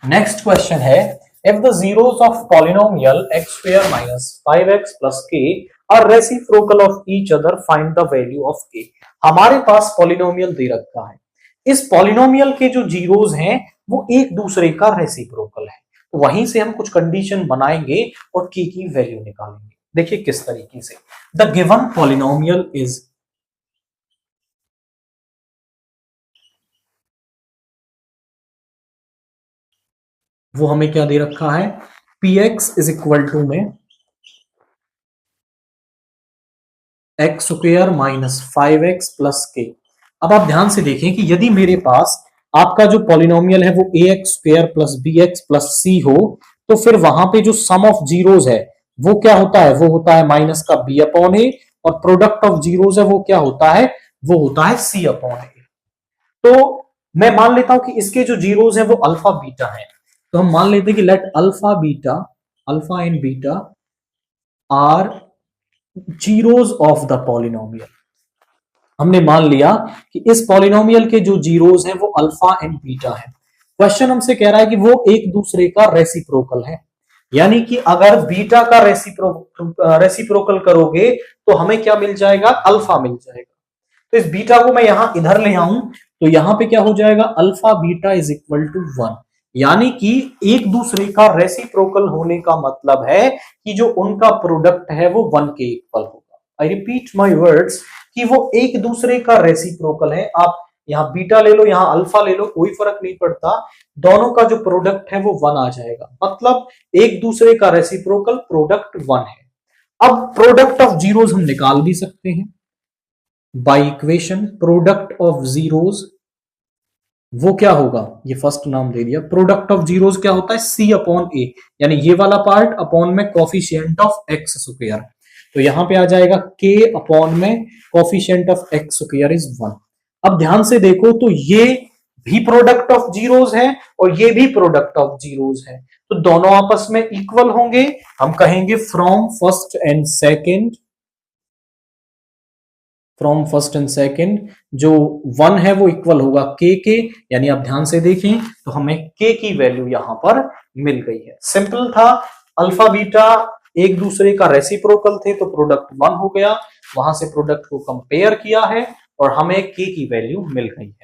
Next question है, if the zeros of polynomial x square minus 5x plus k are reciprocal of each other, find the value of k। हमारे पास polynomial दे रखा है, इस polynomial के जो zeros हैं वो एक दूसरे का रेसिप्रोकल है, तो वहीं से हम कुछ कंडीशन बनाएंगे और k की वैल्यू निकालेंगे। देखिए किस तरीके से, द गिवन पॉलिनोमियल इज, वो हमें क्या दे रखा है, px इज इक्वल टू में x square minus 5x plus के। अब आप ध्यान से देखें कि यदि मेरे पास आपका जो पॉलिनोमियल है वो ax square plus bx plus c हो, तो फिर वहां पे जो सम ऑफ जीरोस है वो क्या होता है, वो होता है माइनस का b अपॉन ए, और प्रोडक्ट ऑफ जीरोस है वो क्या होता है, वो होता है c अपॉन ए। तो मैं मान लेता हूं कि इसके जो जीरोस हैं वो अल्फा बीटा है, तो हम मान लेते हैं कि let alpha beta, alpha and beta are zeros of the polynomial. हमने मान लिया कि इस पॉलिनोमियल के जो जीरोस हैं वो अल्फा एंड बीटा है। क्वेश्चन हमसे कह रहा है कि वो एक दूसरे का रेसिप्रोकल है, यानी कि अगर बीटा का रेसिप्रोकल करोगे तो हमें क्या मिल जाएगा, अल्फा मिल जाएगा। तो इस बीटा को मैं यहां इधर ले आऊं तो यहां पे क्या हो जाएगा, alpha beta is equal to 1, यानी कि एक दूसरे का रेसिप्रोकल होने का मतलब है कि जो उनका प्रोडक्ट है वो 1 के इक्वल होगा। आई रिपीट माय वर्ड्स कि वो एक दूसरे का रेसिप्रोकल है। आप यहाँ बीटा ले लो, यहाँ अल्फा ले लो, कोई फर्क नहीं पड़ता, दोनों का जो प्रोडक्ट है वो 1 आ जाएगा, मतलब एक दूसरे का रेसिप्रोकल प्रोडक्ट 1 है। अब प्रोडक्ट ऑफ जीरोस हम निकाल भी सकते हैं by equation. Product of zeros वो क्या होगा, ये फर्स्ट नाम दे दिया, प्रोडक्ट ऑफ जीरोस क्या होता है, c अपॉन ए, यानी ये वाला पार्ट अपॉन में कोफिशिएंट ऑफ एक्स स्क्वायर, तो यहां पे आ जाएगा k अपॉन में coefficient of x square is 1। अब ध्यान से देखो तो ये भी प्रोडक्ट ऑफ जीरोस है और ये भी प्रोडक्ट ऑफ जीरोस है, तो दोनों आपस में इक्वल होंगे। हम कहेंगे from first and second, from first and second जो 1 है वो इक्वल होगा k के, यानी आप ध्यान से देखें तो हमें k की वैल्यू यहां पर मिल गई है। सिंपल था, अल्फा बीटा एक दूसरे का रेसिप्रोकल थे तो प्रोडक्ट 1 हो गया, वहां से प्रोडक्ट को कंपेयर किया है और हमें k की वैल्यू मिल गई है।